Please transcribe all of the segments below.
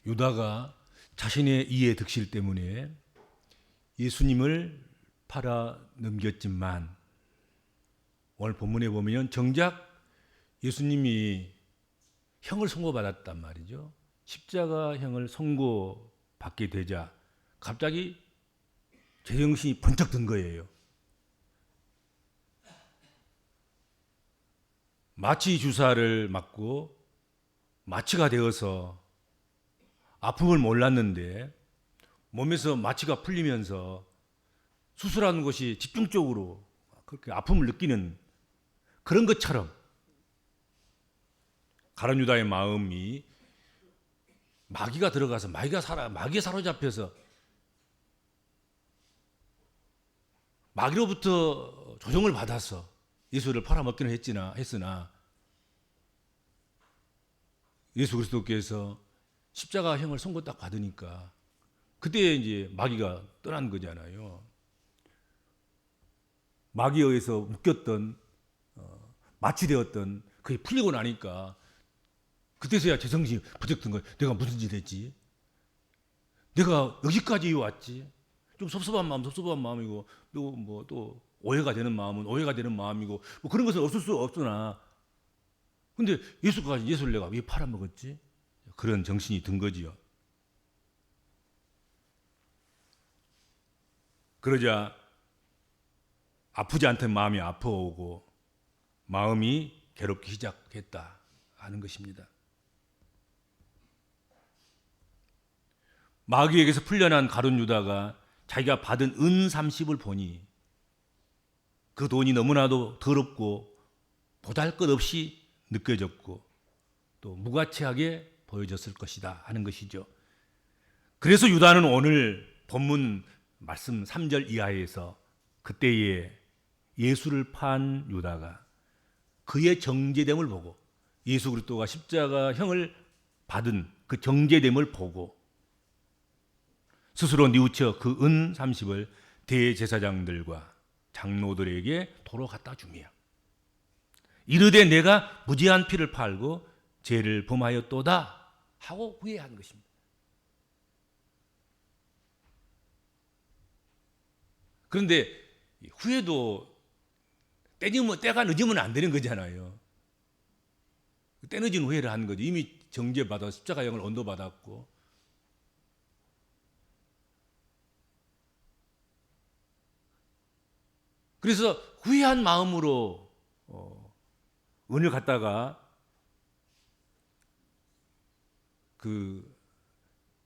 유다가 자신의 이해 득실 때문에 예수님을 팔아 넘겼지만 오늘 본문에 보면 정작 예수님이 형을 선고받았단 말이죠. 십자가형을 선고받게 되자 갑자기 제정신이 번쩍 든 거예요. 마취 주사를 맞고 마취가 되어서 아픔을 몰랐는데 몸에서 마취가 풀리면서 수술하는 것이 집중적으로 그렇게 아픔을 느끼는 그런 것처럼 가룟 유다의 마음이 마귀가 들어가서 마귀에 사로잡혀서 마귀로부터 조종을 받아서 예수를 팔아먹기는 했으나 예수 그리스도께서 십자가형을 선고 딱 받으니까 그때 이제 마귀가 떠난 거잖아요. 마귀에 의해서 묶였던 마취되었던 그게 풀리고 나니까 그때서야 제정신이 부쩍 든 거예요. 내가 무슨 짓 했지? 내가 여기까지 왔지? 좀 섭섭한 마음이고 또 오해가 되는 마음은 오해가 되는 마음이고 뭐 그런 것은 없을 수 없으나 근데 예수를 내가 왜 팔아먹었지? 그런 정신이 든 거지요. 그러자 아프지 않던 마음이 아파오고 마음이 괴롭기 시작했다 하는 것입니다. 마귀에게서 풀려난 가룟 유다가 자기가 받은 은 30을 보니 그 돈이 너무나도 더럽고 보잘것없이 느껴졌고 또 무가치하게 보여졌을 것이다 하는 것이죠. 그래서 유다는 오늘 본문 말씀 3절 이하에서 그때에 예수를 판 유다가 그의 정죄됨을 보고 예수 그리스도가 십자가형을 받은 그 정죄됨을 보고 스스로 뉘우쳐 그 은 30을 대제사장들과 장로들에게 도로 갖다 주며 이르되 내가 무지한 피를 팔고 죄를 범하였도다 하고 후회한 것입니다. 그런데 후회도 때가 늦으면 안 되는 거잖아요. 때 늦은 후회를 하는 거죠. 이미 정죄받아 십자가형을 언도받았고 그래서 후회한 마음으로 은을 갖다가 그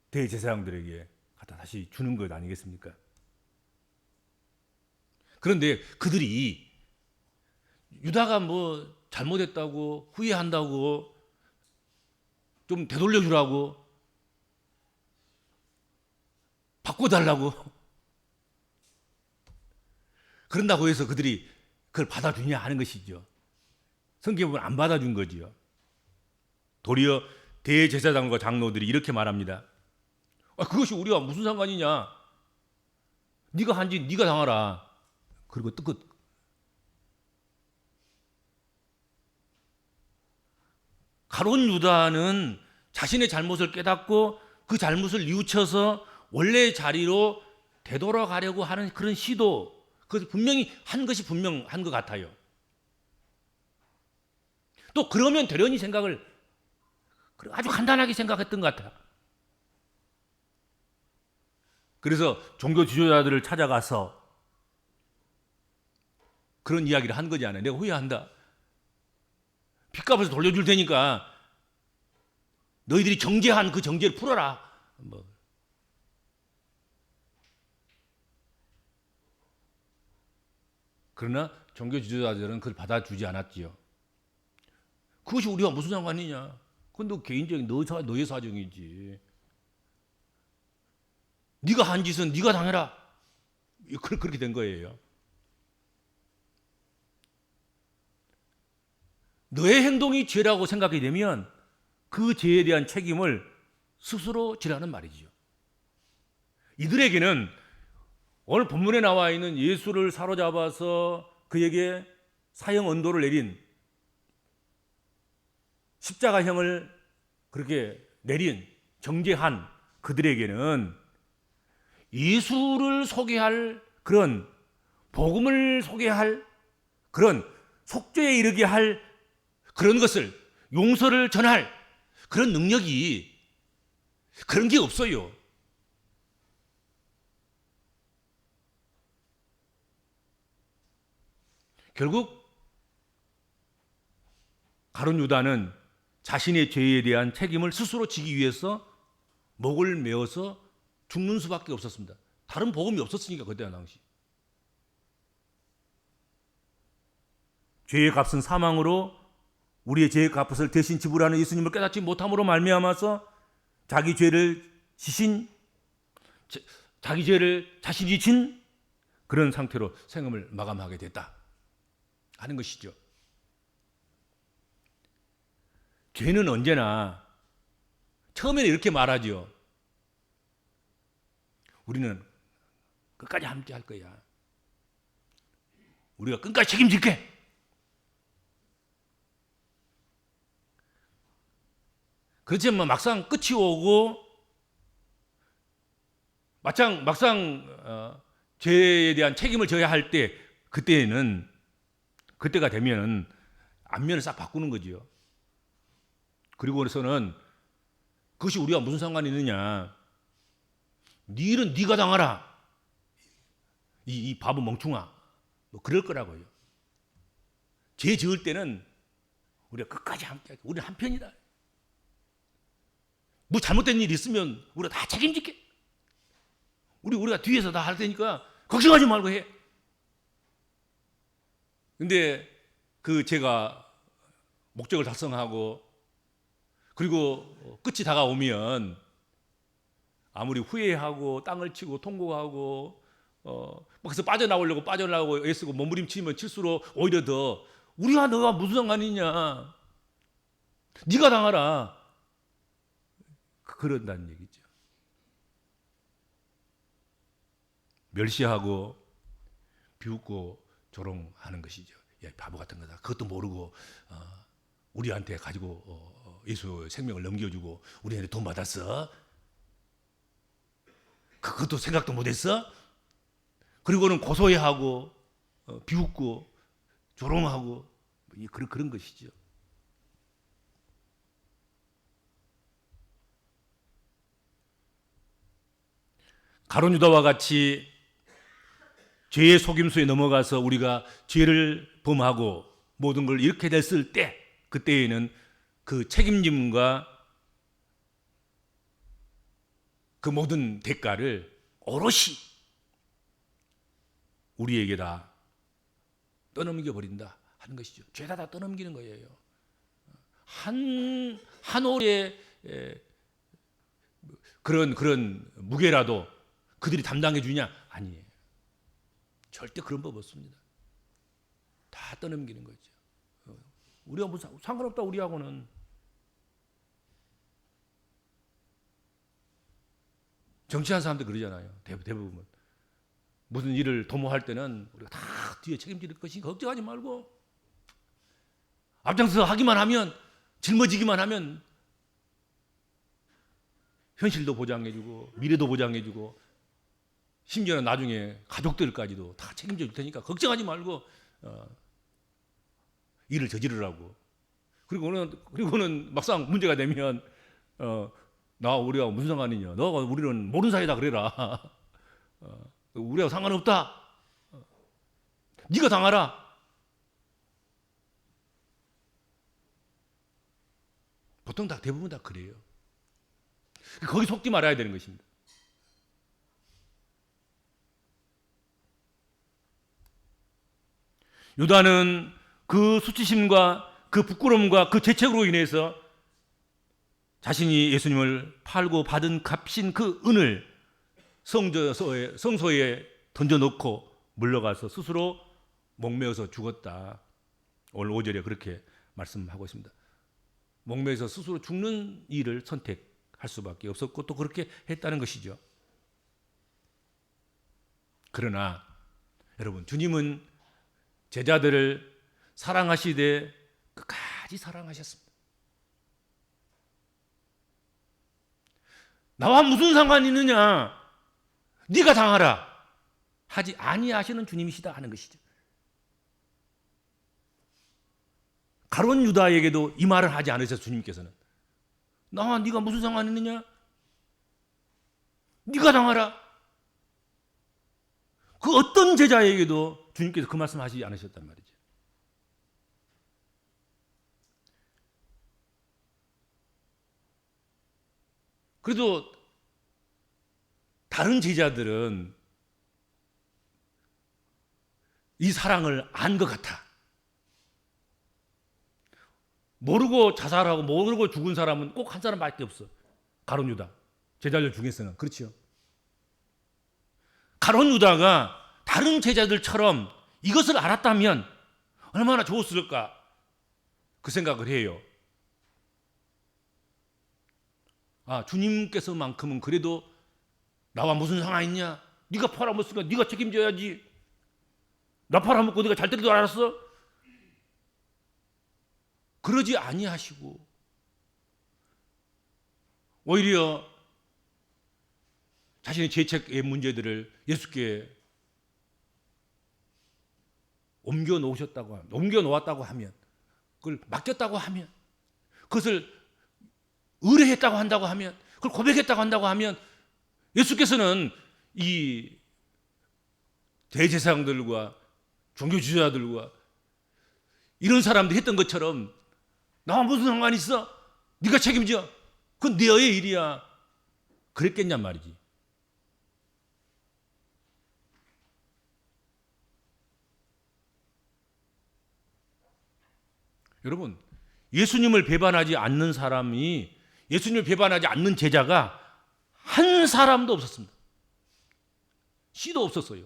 대제사장들에게 갖다 다시 주는 것 아니겠습니까? 그런데 그들이 유다가 뭐 잘못했다고 후회한다고 좀 되돌려 주라고 바꿔달라고 그런다고 해서 그들이 그걸 받아주냐 하는 것이죠. 성경에 보면 안 받아준 거지요. 도리어 대제사장과 장로들이 이렇게 말합니다. 그것이 우리와 무슨 상관이냐? 네가 한지 네가 당하라. 그리고 뜨끝. 가룟 유다는 자신의 잘못을 깨닫고 그 잘못을 뉘우쳐서 원래의 자리로 되돌아가려고 하는 그런 시도, 그것을 분명히 한 것이 분명한 것 같아요. 또 그러면 되려니 생각을 아주 간단하게 생각했던 것 같아요. 그래서 종교 지도자들을 찾아가서 그런 이야기를 한 거잖아요. 내가 후회한다. 빚값을 돌려줄 테니까 너희들이 정죄한 그 정죄를 풀어라. 그러나 종교 지도자들은 그걸 받아주지 않았지요. 그것이 우리가 무슨 상관이냐? 그건 너 개인적인 너의 사정이지. 네가 한 짓은 네가 당해라. 그렇게 된 거예요. 너의 행동이 죄라고 생각이 되면 그 죄에 대한 책임을 스스로 지라는 말이죠. 이들에게는 오늘 본문에 나와 있는 예수를 사로잡아서 그에게 사형 언도를 내린 십자가형을 그렇게 내린 정죄한 그들에게는 예수를 소개할 그런 복음을 소개할 그런 속죄에 이르게 할 그런 것을 용서를 전할 그런 능력이 그런 게 없어요. 결국 가룟 유다는 자신의 죄에 대한 책임을 스스로 지기 위해서 목을 메어서 죽는 수밖에 없었습니다. 다른 복음이 없었으니까 그때 당시. 죄의 값은 사망으로 우리의 죄의 값을 대신 지불하는 예수님을 깨닫지 못함으로 말미암아서 자기 죄를 자신이 진 그런 상태로 생음을 마감하게 됐다 하는 것이죠. 죄는 언제나 처음에는 이렇게 말하죠. 우리는 끝까지 함께 할 거야. 우리가 끝까지 책임질게. 그렇지만 막상 끝이 오고 막상 죄에 대한 책임을 져야 할 때 그때가 되면 안면을 싹 바꾸는 거지요. 그리고서는 그것이 우리가 무슨 상관이 있느냐. 네 일은 네가 당하라. 이 바보 멍충아. 뭐 그럴 거라고요. 죄 지을 때는 우리가 끝까지 함께 할게. 우리는 한편이다. 뭐 잘못된 일이 있으면 우리가 다 책임질게. 우리가 뒤에서 다 할 테니까 걱정하지 말고 해. 근데 제가 목적을 달성하고 그리고 끝이 다가오면 아무리 후회하고 땅을 치고 통곡하고 그래서 빠져나오려고 애쓰고 몸부림치면 칠수록 오히려 더 우리와 너가 무슨 상관이냐. 네가 당하라. 그런다는 얘기죠. 멸시하고 비웃고 조롱하는 것이죠. 야, 바보 같은 거다. 그것도 모르고 우리한테 가지고 예수의 생명을 넘겨주고 우리한테 돈 받았어. 그것도 생각도 못했어. 그리고는 고소해하고 비웃고 조롱하고 그런 것이죠. 가룟 유다와 같이 죄의 속임수에 넘어가서 우리가 죄를 범하고 모든 걸 이렇게 됐을 때 그때에는 그 책임짐과 그 모든 대가를 오롯이 우리에게 다 떠넘겨 버린다 하는 것이죠. 죄다 떠넘기는 거예요. 한 올의 그런 무게라도 그들이 담당해 주냐? 아니에요. 절대 그런 법 없습니다. 다 떠넘기는 거죠. 우리가 무슨 상관없다 우리하고는. 정치하는 사람들 그러잖아요. 대부분. 무슨 일을 도모할 때는 우리가 다 뒤에 책임질 것이 걱정하지 말고 앞장서 하기만 하면 짊어지기만 하면 현실도 보장해주고 미래도 보장해주고 심지어는 나중에 가족들까지도 다 책임져 줄 테니까 걱정하지 말고 일을 저지르라고. 그리고는 막상 문제가 되면 우리가 무슨 상관이냐. 너가 우리는 모르는 사이다 그래라. 우리하고 상관없다. 네가 당하라. 보통 대부분 다 그래요. 거기 속지 말아야 되는 것입니다. 유다는 그 수치심과 그 부끄러움과 그 죄책으로 인해서 자신이 예수님을 팔고 받은 값인 그 은을 성소에 던져놓고 물러가서 스스로 목매어서 죽었다. 오늘 5절에 그렇게 말씀하고 있습니다. 목매어서 스스로 죽는 일을 선택할 수밖에 없었고 또 그렇게 했다는 것이죠. 그러나 여러분, 주님은 제자들을 사랑하시되 끝까지 사랑하셨습니다. 나와 무슨 상관이 있느냐? 네가 당하라. 하지 아니하시는 주님이시다 하는 것이죠. 가룟 유다에게도 이 말을 하지 않으셨어요. 주님께서는 나와 네가 무슨 상관이 있느냐? 네가 당하라. 그 어떤 제자에게도 주님께서 그 말씀 하시지 않으셨단 말이죠. 그래도 다른 제자들은 이 사랑을 안 것 같아. 모르고 자살하고 모르고 죽은 사람은 꼭 한 사람밖에 없어. 가룟 유다. 제자들 중에서는. 그렇죠. 가룟 유다가 다른 제자들처럼 이것을 알았다면 얼마나 좋았을까 그 생각을 해요. 아, 주님께서만큼은 그래도 나와 무슨 상관 있냐? 네가 팔아먹었으니까 네가 책임져야지. 나 팔아먹고 네가 잘 때리도 알았어? 그러지 아니하시고 오히려 자신의 죄책의 문제들을 예수께 옮겨 놓았다고 하면, 그걸 맡겼다고 하면, 그것을 의뢰했다고 한다고 하면, 그걸 고백했다고 한다고 하면 예수께서는 이 대제사장들과 종교 지도자들과 이런 사람들이 했던 것처럼 나와 무슨 상관이 있어? 네가 책임져. 그건 너의 일이야. 그랬겠냔 말이지. 여러분, 예수님을 배반하지 않는 사람이, 예수님을 배반하지 않는 제자가 한 사람도 없었습니다. 씨도 없었어요.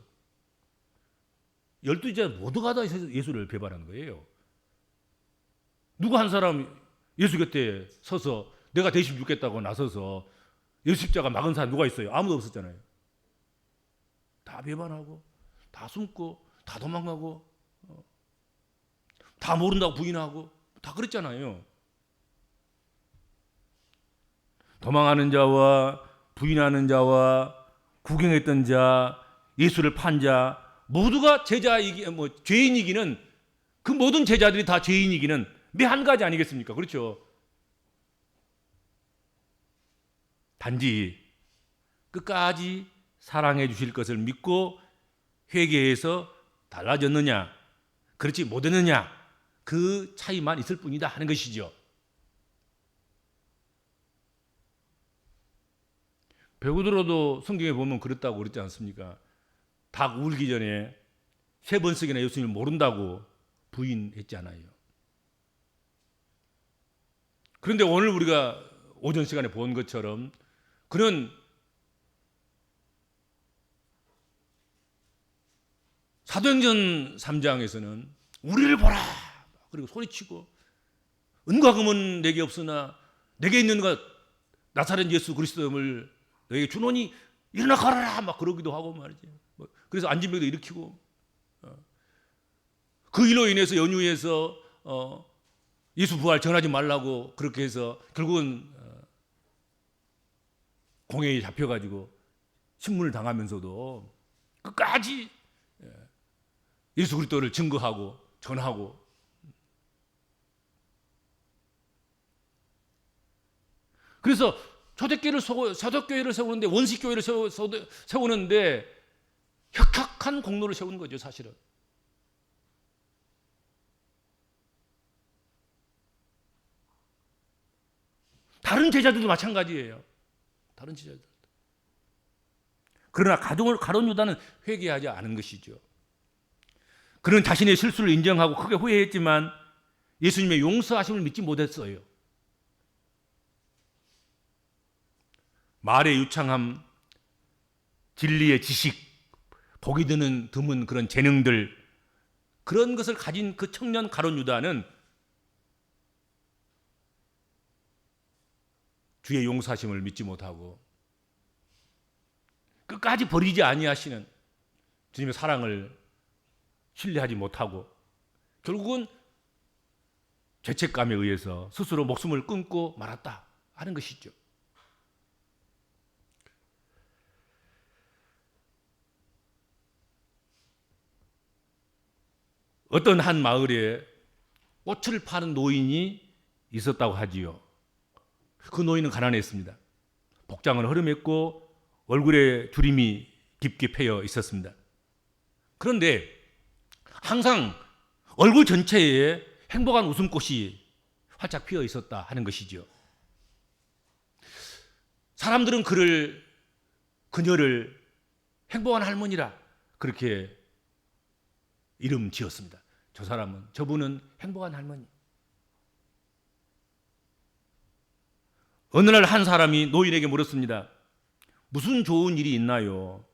12제자 모두가 다 예수를 배반한 거예요. 누구 한 사람 예수 곁에 서서 내가 대신 죽겠다고 나서서 예수 십자가 막은 사람 누가 있어요? 아무도 없었잖아요. 다 배반하고, 다 숨고, 다 도망가고, 다 모른다고 부인하고, 다 그랬잖아요. 도망하는 자와 부인하는 자와 구경했던 자, 예수를 판 자, 모두가 죄인이기는, 그 모든 제자들이 다 죄인이기는 매 한 가지 아니겠습니까? 그렇죠? 단지 끝까지 사랑해 주실 것을 믿고 회개해서 달라졌느냐, 그렇지 못했느냐, 그 차이만 있을 뿐이다 하는 것이죠. 베드로도 성경에 보면 그렇다고 그랬지 않습니까? 닭 울기 전에 3번씩이나 예수님을 모른다고 부인했잖아요. 그런데 오늘 우리가 오전 시간에 본 것처럼 그는 사도행전 3장에서는 우리를 보라 그리고 소리치고 은과 금은 내게 없으나 내게 있는 것 나사렛 예수 그리스도를 너에게 주노니 일어나 걸어라 막 그러기도 하고 말이지. 그래서 안진병도 일으키고 그 일로 인해서 연유해서 예수 부활 전하지 말라고 그렇게 해서 결국은 공회에 잡혀가지고 신문을 당하면서도 끝까지 예수 그리스도를 증거하고 전하고, 그래서 초대교회를 세우는데, 원식교회를 세우는데 혁혁한 공로를 세운 거죠, 사실은. 다른 제자들도 마찬가지예요. 다른 제자들. 그러나 가룟 유다는 회개하지 않은 것이죠. 그는 자신의 실수를 인정하고 크게 후회했지만 예수님의 용서하심을 믿지 못했어요. 말의 유창함, 진리의 지식, 보기 드문 그런 재능들, 그런 것을 가진 그 청년 가룟 유다는 주의 용서하심을 믿지 못하고 끝까지 버리지 아니하시는 주님의 사랑을 신뢰하지 못하고 결국은 죄책감에 의해서 스스로 목숨을 끊고 말았다 하는 것이죠. 어떤 한 마을에 꽃을 파는 노인이 있었다고 하지요. 그 노인은 가난했습니다. 복장은 허름했고 얼굴에 주름이 깊게 패여 있었습니다. 그런데 항상 얼굴 전체에 행복한 웃음꽃이 활짝 피어 있었다 하는 것이죠. 사람들은 그녀를 행복한 할머니라 그렇게 이름 지었습니다. 저분은 행복한 할머니. 어느 날 한 사람이 노인에게 물었습니다. 무슨 좋은 일이 있나요?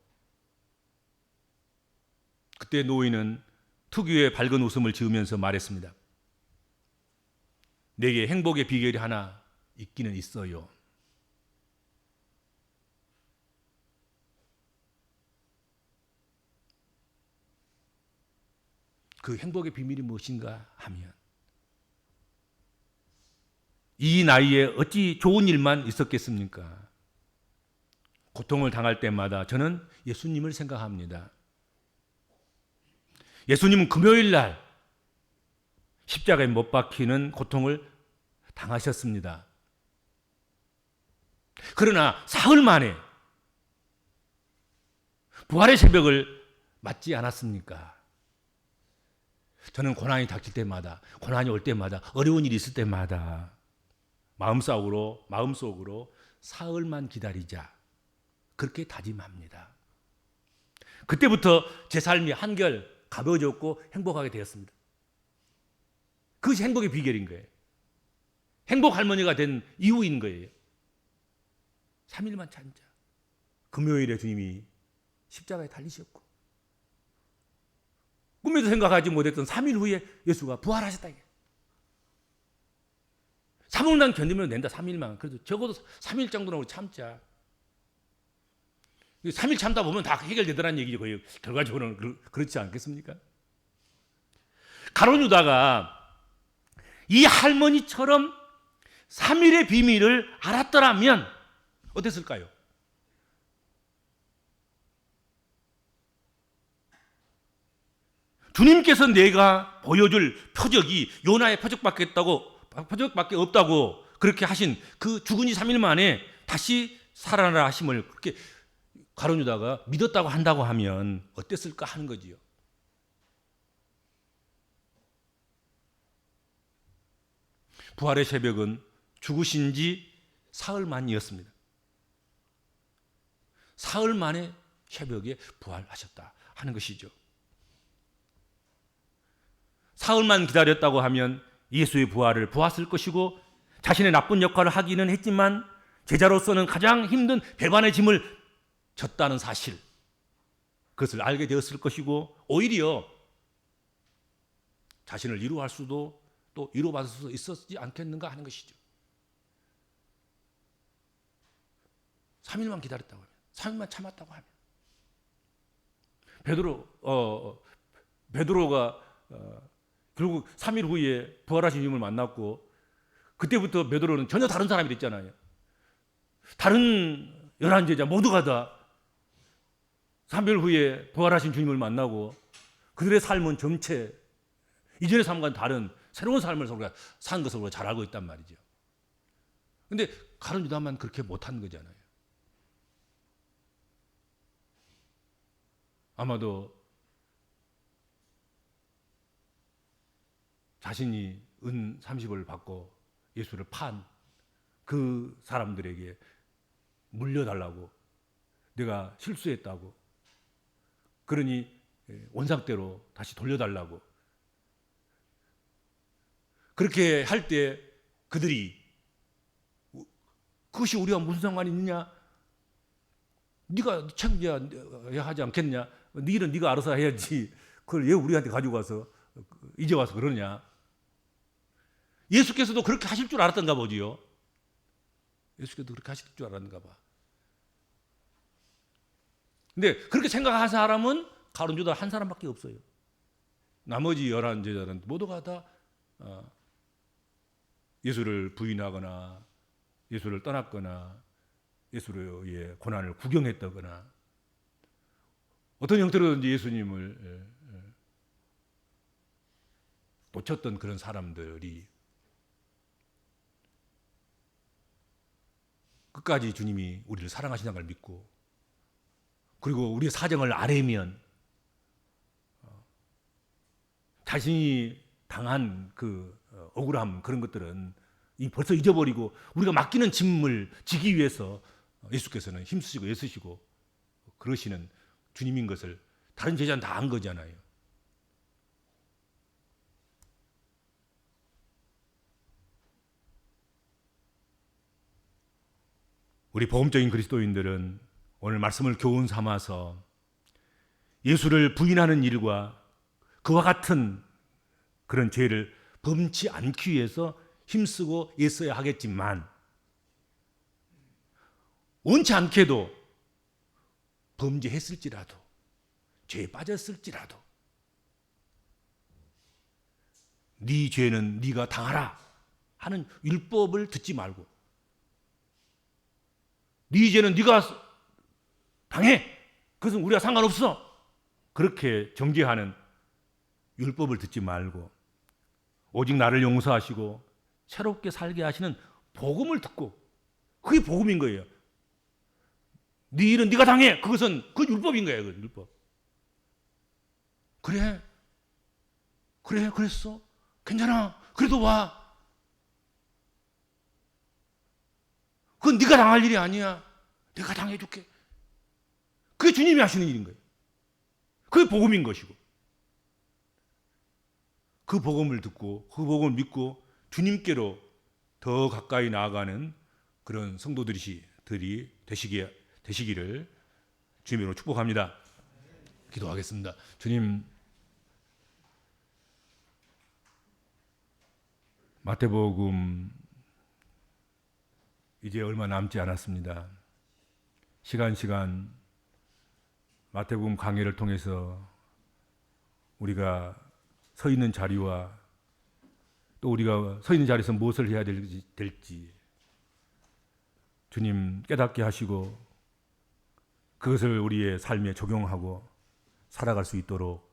그때 노인은 특유의 밝은 웃음을 지으면서 말했습니다. 내게 행복의 비결이 하나 있기는 있어요. 그 행복의 비밀이 무엇인가 하면 이 나이에 어찌 좋은 일만 있었겠습니까? 고통을 당할 때마다 저는 예수님을 생각합니다. 예수님은 금요일 날 십자가에 못 박히는 고통을 당하셨습니다. 그러나 사흘 만에 부활의 새벽을 맞지 않았습니까? 저는 고난이 닥칠 때마다, 고난이 올 때마다, 어려운 일이 있을 때마다 마음속으로 사흘만 기다리자 그렇게 다짐합니다. 그때부터 제 삶이 한결 가벼워졌고 행복하게 되었습니다. 그것이 행복의 비결인 거예요. 행복 할머니가 된 이유인 거예요. 3일만 참자. 금요일에 주님이 십자가에 달리셨고 꿈에도 생각하지 못했던 3일 후에 예수가 부활하셨다. 3일만 견디면 된다. 3일만. 그래도 적어도 3일 정도는 우리 참자. 3일 참다 보면 다 해결되더라는 얘기죠. 거의 결과적으로는 그렇지 않겠습니까? 가룟 유다가 이 할머니처럼 3일의 비밀을 알았더라면 어땠을까요? 주님께서 내가 보여줄 표적이 요나의 표적밖에 없다고 그렇게 하신 그 죽은 지 3일 만에 다시 살아나라 하심을 그렇게 가룟 유다가 믿었다고 한다고 하면 어땠을까 하는 거지요. 부활의 새벽은 죽으신 지 사흘 만이었습니다. 사흘 만에 새벽에 부활하셨다 하는 것이죠. 사흘만 기다렸다고 하면 예수의 부활을 보았을 것이고 자신의 나쁜 역할을 하기는 했지만 제자로서는 가장 힘든 배반의 짐을 졌다는 사실, 그것을 알게 되었을 것이고 오히려 자신을 위로할 수도 또 위로받을 수도 있었지 않겠는가 하는 것이죠. 3일만 기다렸다고 하면, 3일만 참았다고 하면 베드로가 결국 3일 후에 부활하신 주님을 만났고 그때부터 베드로는 전혀 다른 사람이 됐잖아요. 다른 11제자 모두가 다 3일 후에 부활하신 주님을 만나고 그들의 삶은 전체 이전의 삶과는 다른 새로운 삶을 서로 산 것을 우리가 잘 알고 있단 말이죠. 그런데 가룟 유다만 그렇게 못한 거잖아요. 아마도 자신이 은 30을 받고 예수를 판 그 사람들에게 물려달라고, 내가 실수했다고, 그러니 원상대로 다시 돌려달라고 그렇게 할 때 그들이 그것이 우리가 무슨 상관이 있느냐, 네가 책임져야 하지 않겠냐, 네 일은 네가 알아서 해야지 그걸 왜 우리한테 가지고 와서 이제 와서 그러냐. 예수께서도 그렇게 하실 줄 알았던가 보지요. 예수께서도 그렇게 하실 줄 알았는가 봐. 근데 그렇게 생각한 사람은 가룟 유다 한 사람밖에 없어요. 나머지 11제자는 모두가 다 예수를 부인하거나 예수를 떠났거나 예수의 고난을 구경했다거나 어떤 형태로든지 예수님을 놓쳤던 그런 사람들이 끝까지 주님이 우리를 사랑하신다는 걸 믿고, 그리고 우리의 사정을 아뢰면 자신이 당한 그 억울함, 그런 것들은 벌써 잊어버리고 우리가 맡기는 짐을 지기 위해서 예수께서는 힘쓰시고 애쓰시고 그러시는 주님인 것을 다른 제자는 다 안 거잖아요. 우리 복음적인 그리스도인들은 오늘 말씀을 교훈 삼아서 예수를 부인하는 일과 그와 같은 그런 죄를 범치 않기 위해서 힘쓰고 애써야 하겠지만, 원치 않게도 범죄했을지라도, 죄에 빠졌을지라도 네 죄는 네가 당하라 하는 율법을 듣지 말고, 네 죄는 네가 당해, 그것은 우리가 상관없어, 그렇게 정죄하는 율법을 듣지 말고 오직 나를 용서하시고 새롭게 살게 하시는 복음을 듣고, 그게 복음인 거예요. 네 일은 네가 당해, 그것은 그 율법인 거예요. 그 율법. 그래 그랬어, 괜찮아, 그래도 와. 그건 네가 당할 일이 아니야, 내가 당해줄게. 그게 주님이 하시는 일인 거예요. 그게 복음인 것이고, 그 복음을 듣고 그 복음을 믿고 주님께로 더 가까이 나아가는 그런 성도들이 되시기를 주님으로 축복합니다. 기도하겠습니다. 주님, 마태복음 이제 얼마 남지 않았습니다. 시간 마태복음 강해를 통해서 우리가 서 있는 자리와 또 우리가 서 있는 자리에서 무엇을 해야 될지 주님 깨닫게 하시고 그것을 우리의 삶에 적용하고 살아갈 수 있도록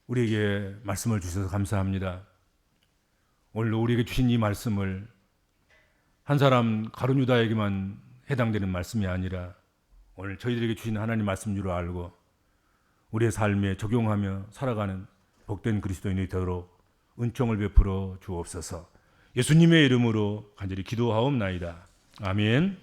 우리에게 말씀을 주셔서 감사합니다. 오늘 우리에게 주신 이 말씀을 한 사람 가룟 유다에게만 해당되는 말씀이 아니라 오늘 저희들에게 주신 하나님 말씀인 줄 알고 우리의 삶에 적용하며 살아가는 복된 그리스도인이 되도록 은총을 베풀어 주옵소서. 예수님의 이름으로 간절히 기도하옵나이다. 아멘.